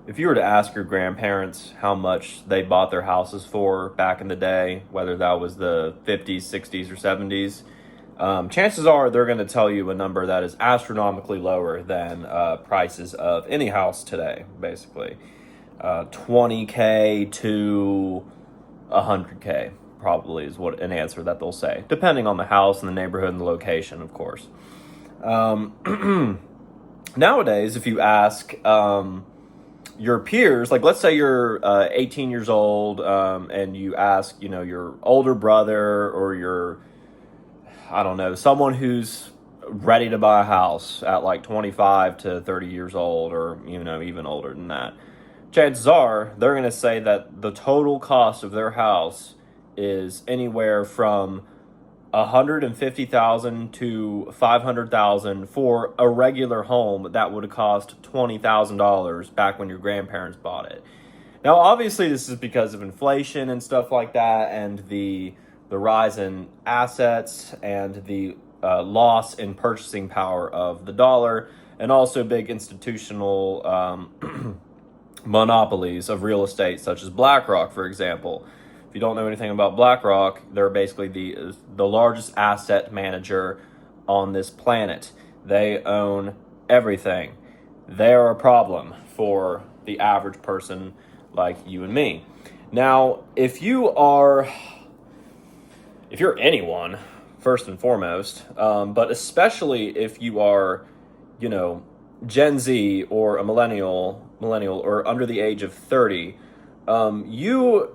if you were to ask your grandparents how much they bought their houses for back in the day, whether that was the 50s, 60s, or 70s, chances are they're going to tell you a number that is astronomically lower than prices of any house today, basically. 20K to 100K probably is what an answer that they'll say, depending on the house and the neighborhood and the location, of course. Nowadays, if you ask your peers, like let's say you're 18 years old, and you ask, your older brother or your, I don't know, someone who's ready to buy a house at like 25 to 30 years old, or, even older than that, chances are they're going to say that the total cost of their house is anywhere from 150,000 to 500,000 for a regular home that would have cost $20,000 back when your grandparents bought it. Now, obviously, this is because of inflation and stuff like that, and the rise in assets and the loss in purchasing power of the dollar, and also big institutional monopolies of real estate, such as BlackRock, for example. If you don't know anything about BlackRock, they're basically the largest asset manager on this planet. They own everything. They are a problem for the average person like you and me. Now, if you're anyone, first and foremost, but especially if you are, Gen Z or a millennial or under the age of 30, you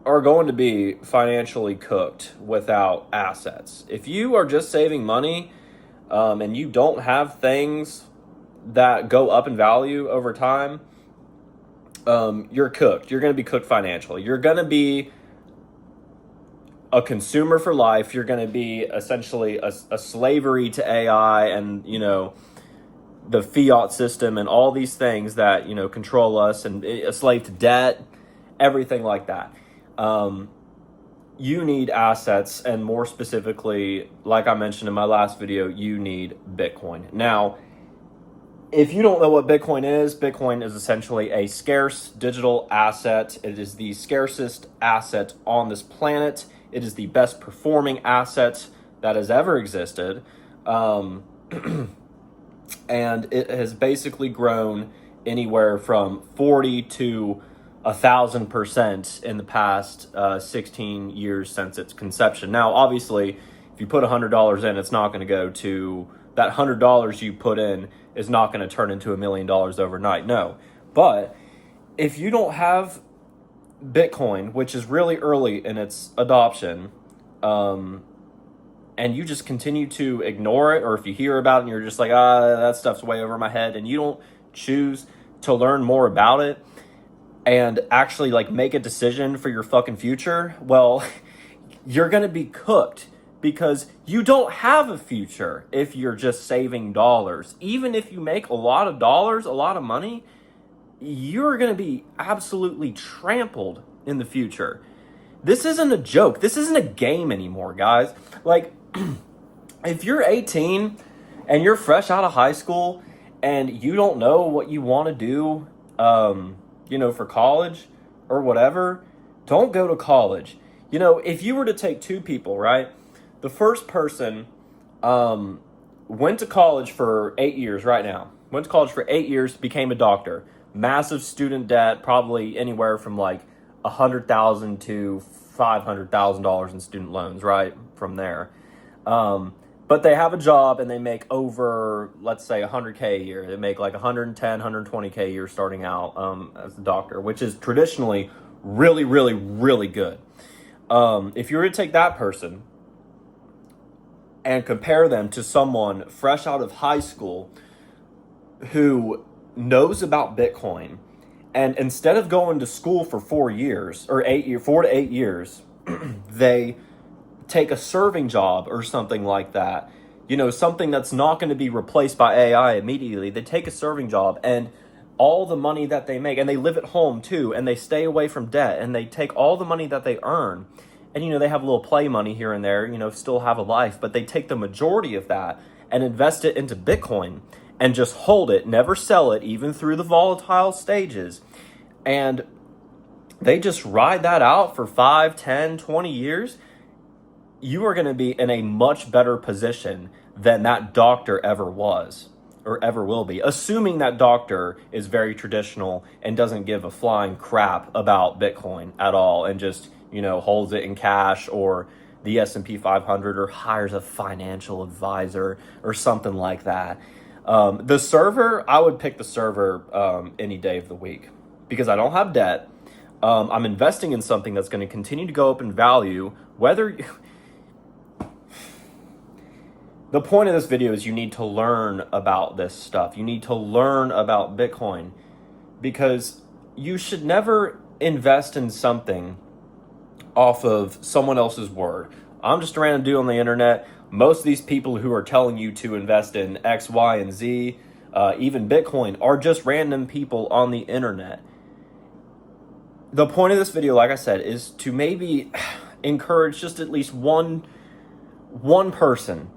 are going to be financially cooked without assets. If you are just saving money, and you don't have things that go up in value over time, you're cooked. You're going to be cooked financially. You're going to be a consumer for life. You're going to be essentially a slavery to AI and, the fiat system and all these things that, control us, and a slave to debt, everything like that. You need assets, and more specifically, like I mentioned in my last video, you need Bitcoin. Now, if you don't know what Bitcoin is essentially a scarce digital asset. It is the scarcest asset on this planet. It is the best performing asset that has ever existed. And it has basically grown anywhere from 40 to 1,000% in the past 16 years since its conception. Now, obviously, if you put $100 in, it's not going to go to that $100 you put in is not going to turn into $1 million overnight. No, but if you don't have Bitcoin, which is really early in its adoption, and you just continue to ignore it, or if you hear about it and you're just like, that stuff's way over my head, and you don't choose to learn more about it and actually make a decision for your fucking future, well, you're going to be cooked, because you don't have a future if you're just saving dollars. Even if you make a lot of dollars, a lot of money, you're going to be absolutely trampled in the future. This isn't a joke. This isn't a game anymore, guys. If you're 18 and you're fresh out of high school and you don't know what you want to do, for college or whatever, don't go to college. If you were to take two people, right? The first person went to college for 8 years right now. Went to college for 8 years, became a doctor. Massive student debt, probably anywhere from $100,000 to $500,000 in student loans, right? From there. But they have a job and they make over, let's say, 100K a year. They make 110, 120K a year starting out as a doctor, which is traditionally really, really, really good. If you were to take that person and compare them to someone fresh out of high school who knows about Bitcoin, and instead of going to school for 4 years or 4 to 8 years, they take a serving job or something like that, something that's not going to be replaced by AI immediately. They take a serving job, and all the money that they make, and they live at home too, and they stay away from debt, and they take all the money that they earn, and they have a little play money here and there, still have a life, but they take the majority of that and invest it into Bitcoin and just hold it, never sell it, even through the volatile stages. and they just ride that out for 5, 10, 20 years, you are going to be in a much better position than that doctor ever was or ever will be, assuming that doctor is very traditional and doesn't give a flying crap about Bitcoin at all and just, holds it in cash or the S&P 500 or hires a financial advisor or something like that. The server, I would pick the server any day of the week because I don't have debt. I'm investing in something that's going to continue to go up in value, whether... The point of this video is you need to learn about this stuff. You need to learn about Bitcoin because you should never invest in something off of someone else's word. I'm just a random dude on the internet. Most of these people who are telling you to invest in X, Y, and Z, even Bitcoin, are just random people on the internet. The point of this video, like I said, is to maybe encourage just at least one person.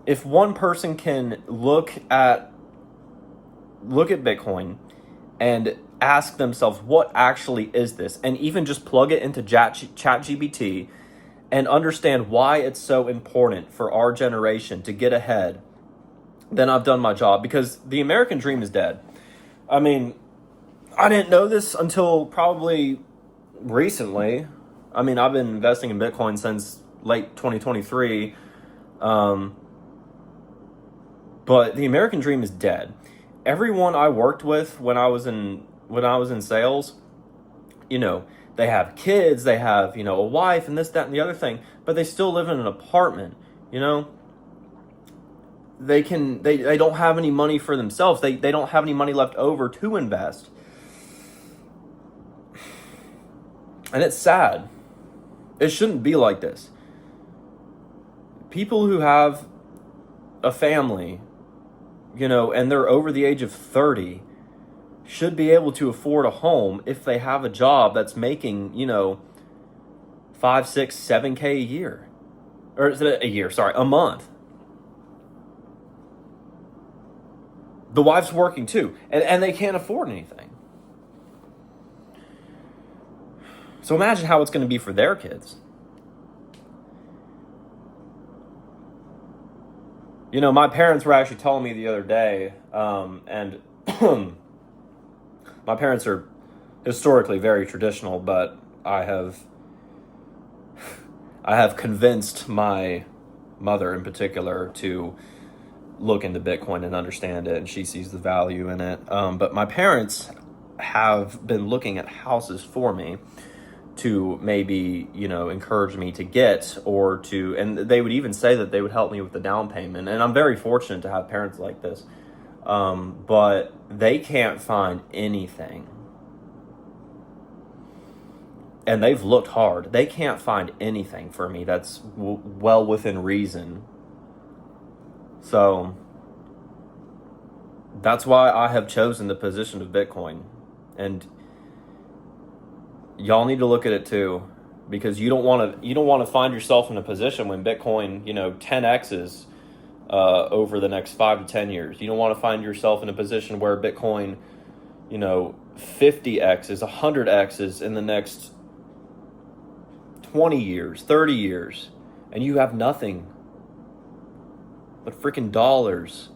If one person can look at Bitcoin and ask themselves, what actually is this? And even just plug it into ChatGPT and understand why it's so important for our generation to get ahead, then I've done my job, because the American dream is dead. I mean, I didn't know this until probably recently. I mean, I've been investing in Bitcoin since late 2023. But the American dream is dead. Everyone I worked with when I was in sales, they have kids, they have, a wife and this, that, and the other thing, but they still live in an apartment, They don't have any money for themselves. They don't have any money left over to invest. And it's sad. It shouldn't be like this. People who have a family, and they're over the age of 30, should be able to afford a home if they have a job that's making, 5, 6, 7K a year. Or is it a month. The wife's working too, and they can't afford anything. So imagine how it's going to be for their kids. My parents were actually telling me the other day, and my parents are historically very traditional, but I have convinced my mother in particular to look into Bitcoin and understand it, and she sees the value in it. But my parents have been looking at houses for me to maybe, encourage me to get, and they would even say that they would help me with the down payment. And I'm very fortunate to have parents like this. But they can't find anything. And they've looked hard. They can't find anything for me that's well within reason. So that's why I have chosen the position of Bitcoin. And y'all need to look at it too, because you don't want to find yourself in a position when Bitcoin, 10x's over the next 5 to 10 years. You don't want to find yourself in a position where Bitcoin, 50x's, 100x's in the next 20 years, 30 years, and you have nothing but freaking dollars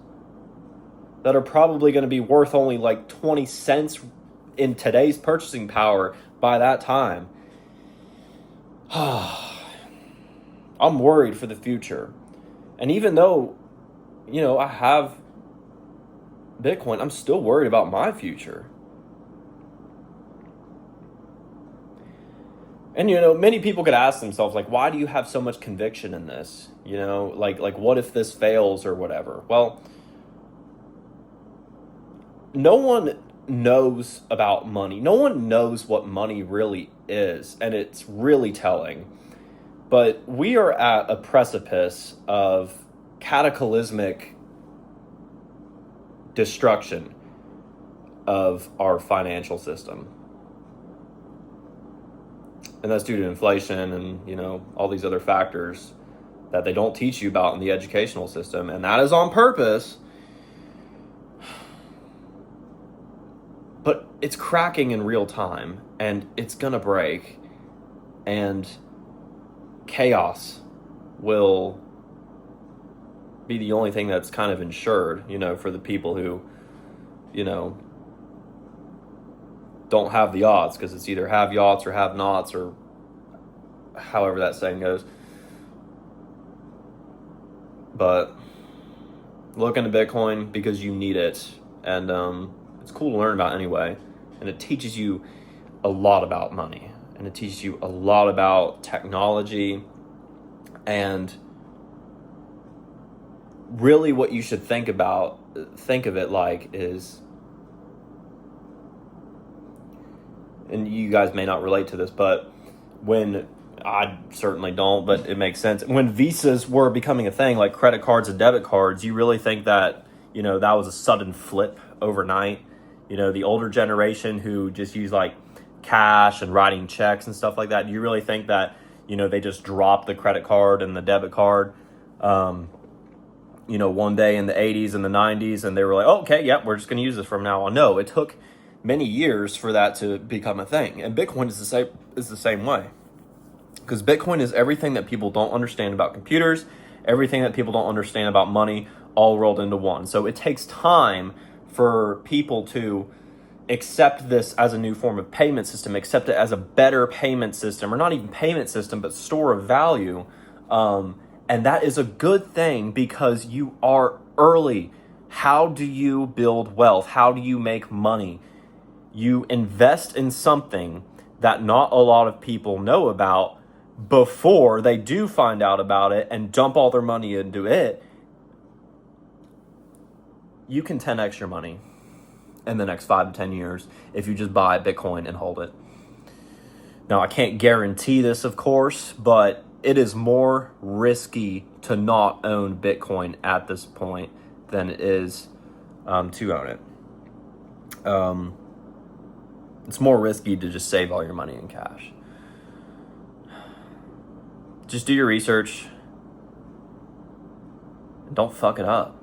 that are probably going to be worth only like 20 cents in today's purchasing power by that time. I'm worried for the future. And even though, I have Bitcoin, I'm still worried about my future. And, many people could ask themselves, like, why do you have so much conviction in this? Like what if this fails or whatever? Well, no one knows about money. No one knows what money really is, and it's really telling. But we are at a precipice of cataclysmic destruction of our financial system. And that's due to inflation and, all these other factors that they don't teach you about in the educational system. And that is on purpose. But it's cracking in real time, and it's gonna break, and chaos will be the only thing that's kind of insured, for the people who, don't have the odds, because it's either have yachts or have nots, or however that saying goes. But look into Bitcoin because you need it, and it's cool to learn about anyway, and it teaches you a lot about money, and it teaches you a lot about technology, and really what you should think of it like is, and you guys may not relate to this, but when, I certainly don't, but it makes sense, when Visas were becoming a thing, like credit cards and debit cards, you really think that, that was a sudden flip overnight? The older generation who just use like cash and writing checks and stuff like that, do you really think that, they just dropped the credit card and the debit card, one day in the 80s and the 90s, and they were like, oh, okay, yep, we're just going to use this from now on? No, it took many years for that to become a thing. And Bitcoin is the same way. Because Bitcoin is everything that people don't understand about computers, everything that people don't understand about money, all rolled into one. So it takes time for people to accept this as a new form of payment system, accept it as a better payment system, or not even payment system, but store of value. And that is a good thing because you are early. How do you build wealth? How do you make money? You invest in something that not a lot of people know about before they do find out about it and dump all their money into it. You can 10x your money in the next 5 to 10 years if you just buy Bitcoin and hold it. Now, I can't guarantee this, of course, but it is more risky to not own Bitcoin at this point than it is to own it. It's more risky to just save all your money in cash. Just do your research. Don't fuck it up.